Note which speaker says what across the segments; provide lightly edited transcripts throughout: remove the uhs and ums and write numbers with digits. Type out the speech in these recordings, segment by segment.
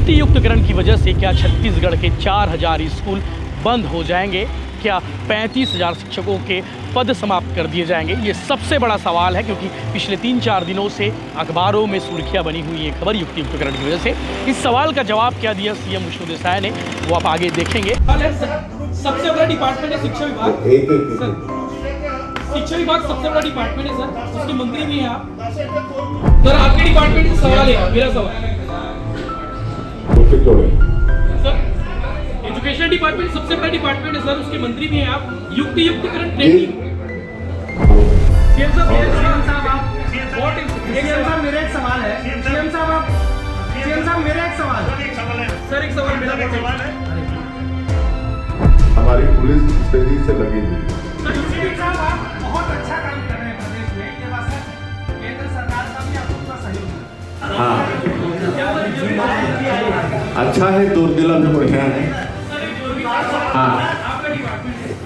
Speaker 1: युक्ति युक्तकरण की वजह से क्या छत्तीसगढ़ के 4000 स्कूल बंद हो जाएंगे? क्या 35,000 शिक्षकों के पद समाप्त कर दिए जाएंगे? ये सबसे बड़ा सवाल है, क्योंकि पिछले 3-4 दिनों से अखबारों में सुर्खियां बनी हुई है खबर युक्ति युक्तकरण की वजह से। इस सवाल का जवाब क्या दिया सीएम विष्णुदेव साय ने, वो आप आगे देखेंगे। सबसे बड़ा डिपार्टमेंट है शिक्षा विभाग। शिक्षा विभाग सबसे बड़ा डिपार्टमेंट है सर, उसके मंत्री भी हैं आप। सर आपके डिपार्टमेंट से सवाल है, मेरा सवाल सर, एजुकेशन डिपार्टमेंट सबसे बड़ा डिपार्टमेंट है सर, उसके मंत्री भी हैं आप। युक्ति युक्तकरण ट्रेनिंग सीएम साहब मेरा एक सवाल है। सीएम साहब मेरा एक सवाल सर, एक सवाल मेरा है।
Speaker 2: हमारी पुलिस तेजी से लगी हुई है।
Speaker 3: साहब आप बहुत अच्छा काम कर रहे हैं प्रदेश में, ये बात सर, केंद्र सरकार का भी आपको पूरा सहयोग है।
Speaker 2: हाँ, अच्छा है, दूर जिला में बढ़िया है। हाँ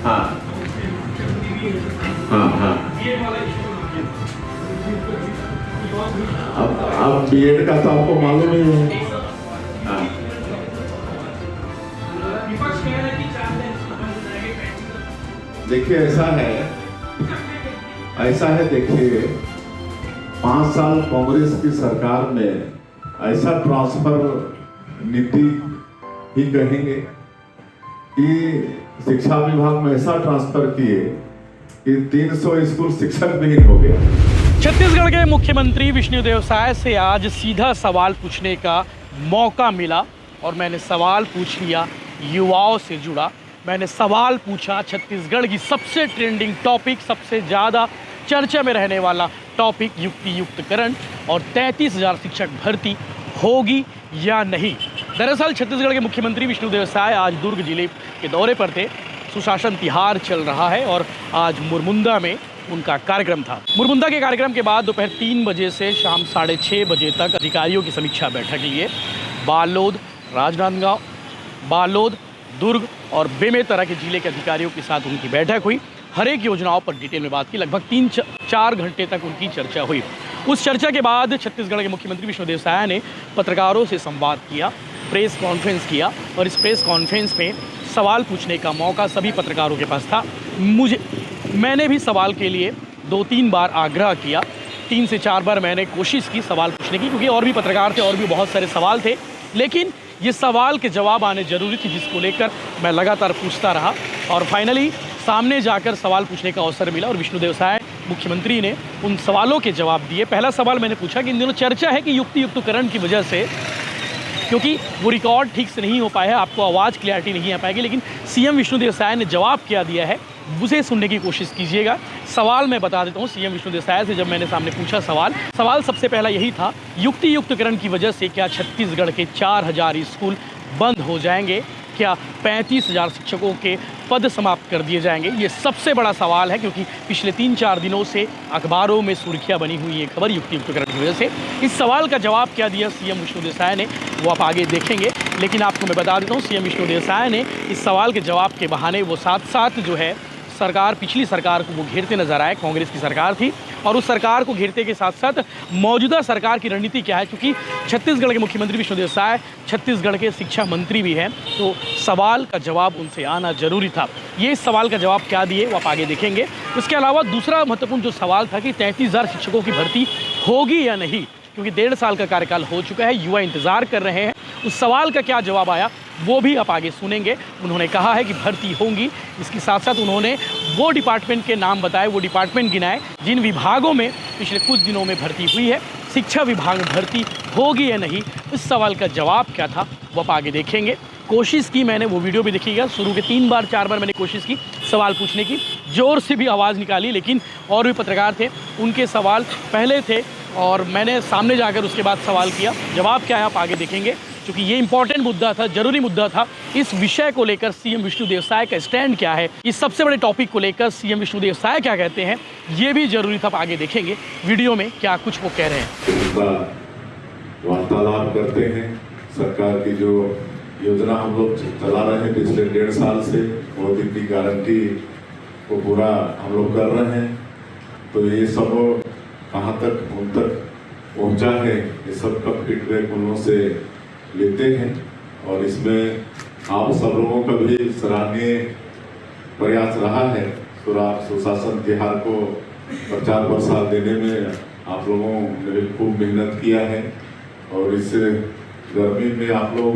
Speaker 2: हाँ हाँ हाँ। अब बीएड का तो आपको मालूम ही है। हाँ, देखिए ऐसा है देखिए 5 साल कांग्रेस की सरकार में ऐसा ट्रांसफर नीति ही कहेंगे कि शिक्षा विभाग में ऐसा ट्रांसफर किए कि 300 स्कूल शिक्षक विहीन हो गया।
Speaker 1: छत्तीसगढ़ के मुख्यमंत्री विष्णुदेव साय से आज सीधा सवाल पूछने का मौका मिला और मैंने सवाल पूछ लिया युवाओं से जुड़ा। मैंने सवाल पूछा छत्तीसगढ़ की सबसे ट्रेंडिंग टॉपिक, सबसे ज़्यादा चर्चा में रहने वाला टॉपिक युक्ति युक्तकरण और 33,000 शिक्षक भर्ती होगी या नहीं। दरअसल छत्तीसगढ़ के मुख्यमंत्री विष्णुदेव साय आज दुर्ग जिले के दौरे पर थे। सुशासन तिहार चल रहा है और आज मुरमुंदा में उनका कार्यक्रम था। मुरमुंदा के कार्यक्रम के बाद दोपहर 3 बजे से शाम 6:30 बजे तक अधिकारियों की समीक्षा बैठक लिए बालोद, राजनांदगांव, बालोद, दुर्ग और बेमेतरा के जिले के अधिकारियों के साथ उनकी बैठक हुई। हर एक योजनाओं पर डिटेल में बात की। लगभग 3-4 घंटे तक उनकी चर्चा हुई। उस चर्चा के बाद छत्तीसगढ़ के मुख्यमंत्री विष्णुदेव साय ने पत्रकारों से संवाद किया, प्रेस कॉन्फ्रेंस किया और इस प्रेस कॉन्फ्रेंस में सवाल पूछने का मौका सभी पत्रकारों के पास था। मैंने भी सवाल के लिए 2-3 बार आग्रह किया, 3 से 4 बार मैंने कोशिश की सवाल पूछने की, क्योंकि और भी पत्रकार थे और भी बहुत सारे सवाल थे, लेकिन ये सवाल के जवाब आने ज़रूरी थे, जिसको लेकर मैं लगातार पूछता रहा और फाइनली सामने जाकर सवाल पूछने का अवसर मिला और विष्णुदेव साय मुख्यमंत्री ने उन सवालों के जवाब दिए। पहला सवाल मैंने पूछा कि इन दिनों चर्चा है कि युक्ति युक्तकरण की वजह से, क्योंकि वो रिकॉर्ड ठीक से नहीं हो पाया है, आपको आवाज़ क्लैरिटी नहीं आ पाएगी, लेकिन सीएम विष्णुदेव साय ने जवाब क्या दिया है उसे सुनने की कोशिश कीजिएगा। सवाल मैं बता देता हूँ सीएम विष्णुदेव साय से। जब मैंने सामने पूछा सवाल सबसे पहला यही था, युक्ति युक्तकरण की वजह से क्या छत्तीसगढ़ के 4000 स्कूल बंद हो जाएंगे? क्या 35,000 शिक्षकों के पद समाप्त कर दिए जाएंगे? ये सबसे बड़ा सवाल है, क्योंकि पिछले 3-4 दिनों से अखबारों में सुर्खियां बनी हुई है खबर युक्ति युक्तकरण की वजह से। इस सवाल का जवाब क्या दिया सीएम विष्णुदेव साय ने, वो आप आगे देखेंगे, लेकिन आपको मैं बता देता हूँ सीएम विष्णुदेव साय ने इस सवाल के जवाब के बहाने वो साथ जो है पिछली सरकार को वो घेरते नजर आए। कांग्रेस की सरकार थी और उस सरकार को घेरते के साथ साथ मौजूदा सरकार की रणनीति क्या है, क्योंकि छत्तीसगढ़ के मुख्यमंत्री विष्णुदेव साय छत्तीसगढ़ के शिक्षा मंत्री भी हैं, तो सवाल का जवाब उनसे आना जरूरी था। ये इस सवाल का जवाब क्या दिए वो आप आगे देखेंगे। उसके अलावा दूसरा महत्वपूर्ण जो सवाल था कि 33,000 शिक्षकों की भर्ती होगी या नहीं, क्योंकि 1.5 साल का कार्यकाल हो चुका है, युवा इंतजार कर रहे हैं। उस सवाल का क्या जवाब आया वो भी आप आगे सुनेंगे। उन्होंने कहा है कि भर्ती होंगी, इसके साथ साथ उन्होंने वो डिपार्टमेंट के नाम बताए, वो डिपार्टमेंट गिनाए जिन विभागों में पिछले कुछ दिनों में भर्ती हुई है। शिक्षा विभाग में भर्ती होगी या नहीं, इस सवाल का जवाब क्या था वो आप आगे देखेंगे। कोशिश की मैंने, वो वीडियो भी देखिएगा, शुरू के 3-4 बार मैंने कोशिश की सवाल पूछने की, ज़ोर से भी आवाज़ निकाली, लेकिन और भी पत्रकार थे, उनके सवाल पहले थे और मैंने सामने जाकर उसके बाद सवाल किया। जवाब क्या है आप आगे देखेंगे, क्योंकि ये इंपॉर्टेंट मुद्दा था, जरूरी मुद्दा था। इस विषय को लेकर सीएम विष्णुदेव साय का स्टैंड क्या है, इस सबसे बड़े टॉपिक को लेकर सीएम विष्णुदेव साय क्या कहते हैं, ये भी जरूरी था। आप आगे देखेंगे वीडियो में क्या कुछ वो कह रहे हैं।
Speaker 2: वार्तालाप करते हैं, सरकार की जो योजना हम लोग चला रहे हैं पिछले 1.5 साल से, मोदी की गारंटी को पूरा हम लोग कर रहे हैं, तो ये सब कहाँ तक उन तक पहुँचा है, ये सब का फीडबैक उन लोगों से लेते हैं और इसमें आप सब लोगों का भी सराहनीय प्रयास रहा है। सुशासन तिहार को प्रचार प्रसार देने में आप लोगों ने भी खूब मेहनत किया है और इस गर्मी में आप लोग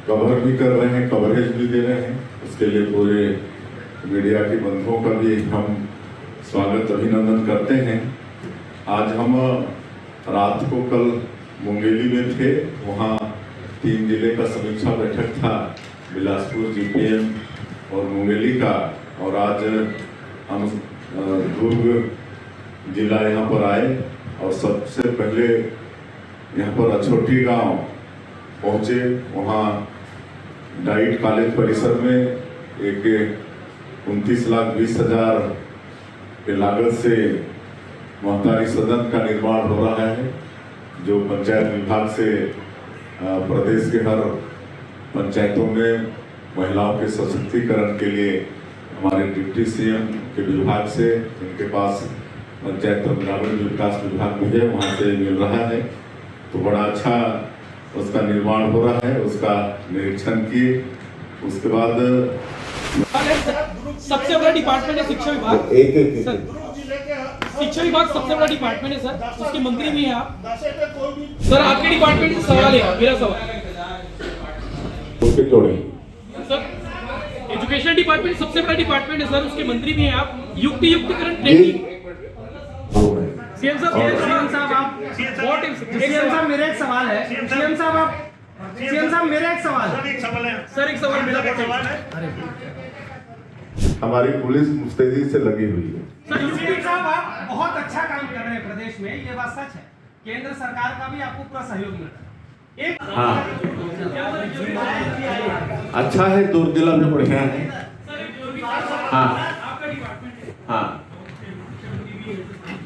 Speaker 2: कवर भी कर रहे हैं, कवरेज भी दे रहे हैं। उसके लिए पूरे मीडिया के बंधुओं का भी हम स्वागत अभिनंदन करते हैं। आज हम रात को कल मुंगेली में थे, वहाँ 3 जिले का समीक्षा बैठक था, बिलासपुर, जीपीएम और मुंगेली का। और आज हम दुर्ग जिला यहाँ पर आए और सबसे पहले यहाँ पर अछोटी गांव पहुँचे। वहाँ डाइट कॉलेज परिसर में एक 29,20,000 के लागत से महतारी सदन का निर्माण हो रहा है, जो पंचायत विभाग से प्रदेश के हर पंचायतों में महिलाओं के सशक्तिकरण के लिए हमारे डिप्टी सीएम के विभाग से, इनके पास पंचायत और ग्रामीण विकास विभाग भी है, वहाँ से मिल रहा है। तो बड़ा अच्छा उसका निर्माण हो रहा है, उसका निरीक्षण किए। उसके बाद
Speaker 1: सबसे बड़ा डिपार्टमेंट है शिक्षा विभाग।
Speaker 2: एक
Speaker 1: शिक्षा विभाग सबसे बड़ा डिपार्टमेंट है सर, उसके मंत्री भी हैं आप। सर आपके डिपार्टमेंट से सवाल है, मेरा सवाल
Speaker 2: उसके जोड़े
Speaker 1: सर, एजुकेशन डिपार्टमेंट सबसे बड़ा डिपार्टमेंट है सर, उसके मंत्री भी हैं आप। युक्तिकरण ट्रेनिंग सीएम साहब आप
Speaker 3: सीएम साहब मेरा एक सवाल है। सीएम साहब मेरा एक सवाल है
Speaker 1: सर, एक सवाल मेरा
Speaker 2: हमारी पुलिस मुस्तैदी से लगी हुई है।
Speaker 3: सीएम साहब आप बहुत अच्छा काम कर रहे हैं प्रदेश में, ये बात सच है। केंद्र सरकार का भी आपको पूरा सहयोग मिल रहा है।
Speaker 2: हाँ, अच्छा है, दूर जिला में बढ़िया है। हाँ हाँ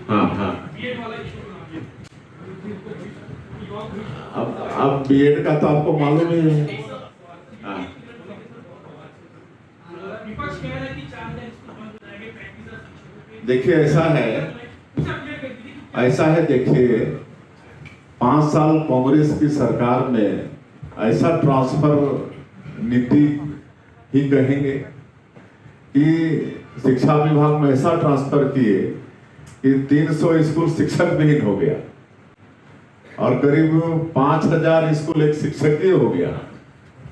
Speaker 2: हाँ हाँ। अब बीएड का तो आपको मालूम ही है। हाँ। देखिए ऐसा है देखिए 5 साल कांग्रेस की सरकार में ऐसा ट्रांसफर नीति ही कहेंगे कि शिक्षा विभाग में ऐसा ट्रांसफर किए कि 300 स्कूल शिक्षक विहीन हो गया और करीब 5,000 स्कूल एक शिक्षकीय हो गया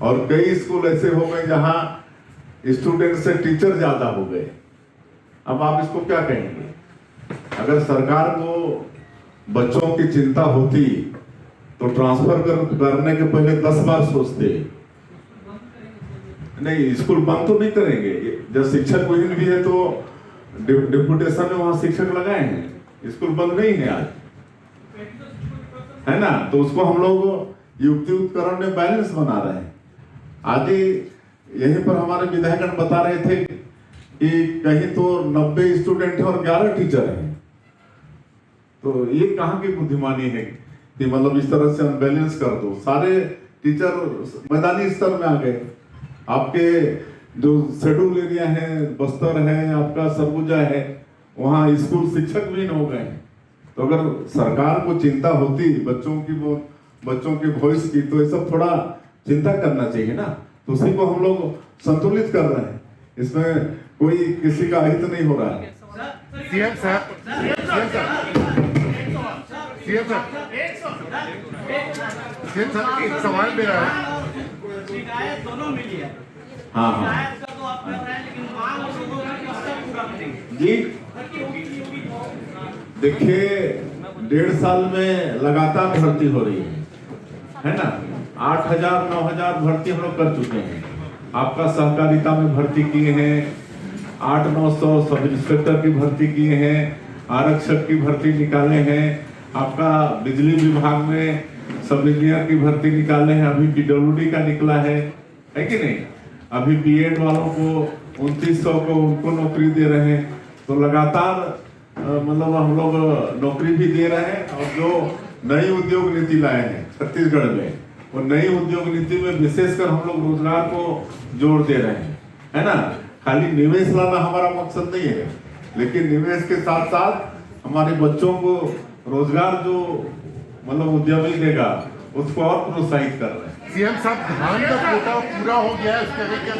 Speaker 2: और कई स्कूल ऐसे हो गए जहां स्टूडेंट से टीचर ज्यादा हो गए। अब आप इसको क्या कहेंगे? अगर सरकार को बच्चों की चिंता होती तो ट्रांसफर करने के पहले 10 बार सोचते। नहीं, स्कूल बंद तो नहीं करेंगे। जब शिक्षक विहीन भी है तो डिप्यूटेशन में वहां शिक्षक लगाए हैं, स्कूल बंद नहीं है आज, है ना। तो उसको हम लोग युक्तिकरण में बैलेंस बना रहे हैं। आज यहीं पर हमारे विधायकगण बता रहे थे कि कहीं तो 90 स्टूडेंट है और 11 टीचर हैं। तो ये कहाँ की बुद्धिमानी है कि मतलब इस तरह से हम बैलेंस कर दो। सारे टीचर मैदानी स्तर में आ गए। आपके जो शेड्यूल एरिया है, बस्तर है, आपका सरगुजा है, वहाँ स्कूल शिक्षक भी हो गए। तो अगर सरकार को चिंता होती बच्चों के भविष्य की, तो ये सब थोड़ा चिंता करना चाहिए ना। तो उसी को हम लोग संतुलित कर रहे हैं, इसमें कोई किसी का अहित नहीं हो रहा है।
Speaker 4: सीएम साहब एक सवाल मेरा है।
Speaker 3: शिकायत दोनों मिली है।
Speaker 2: हाँ
Speaker 3: शिकायत का तो आप कर रहे हैं, लेकिन मांग लोगों की कब पूरा करेंगे?
Speaker 2: जी देखिए 1.5 साल में लगातार भर्ती हो रही है ना। 8,000 9,000 भर्ती हम लोग कर चुके हैं। आपका सहकारिता में भर्ती किए हैं, 800-900 सब इंस्पेक्टर की भर्ती किए हैं, आरक्षक की भर्ती निकाले हैं, आपका बिजली विभाग में सब इंजीनियर की भर्ती निकाले हैं, अभी पीडब्ल्यूडी का निकला है कि नहीं। अभी बीएड वालों को 2900 को उनको नौकरी दे रहे हैं। तो लगातार मतलब हम लोग नौकरी भी दे रहे हैं। और जो नई उद्योग नीति लाए हैं छत्तीसगढ़ में, वो नई उद्योग नीति में विशेषकर हम लोग रोजगार को जोर दे रहे हैं, है ना। खाली निवेश लाना हमारा मकसद नहीं है, लेकिन निवेश के साथ साथ हमारे बच्चों को रोजगार जो मतलब उद्यमी देगा, उसको और प्रोत्साहित कर रहे हैं।
Speaker 4: सीएम साहब धान का कोटा पूरा हो गया है, उसके आगे क्या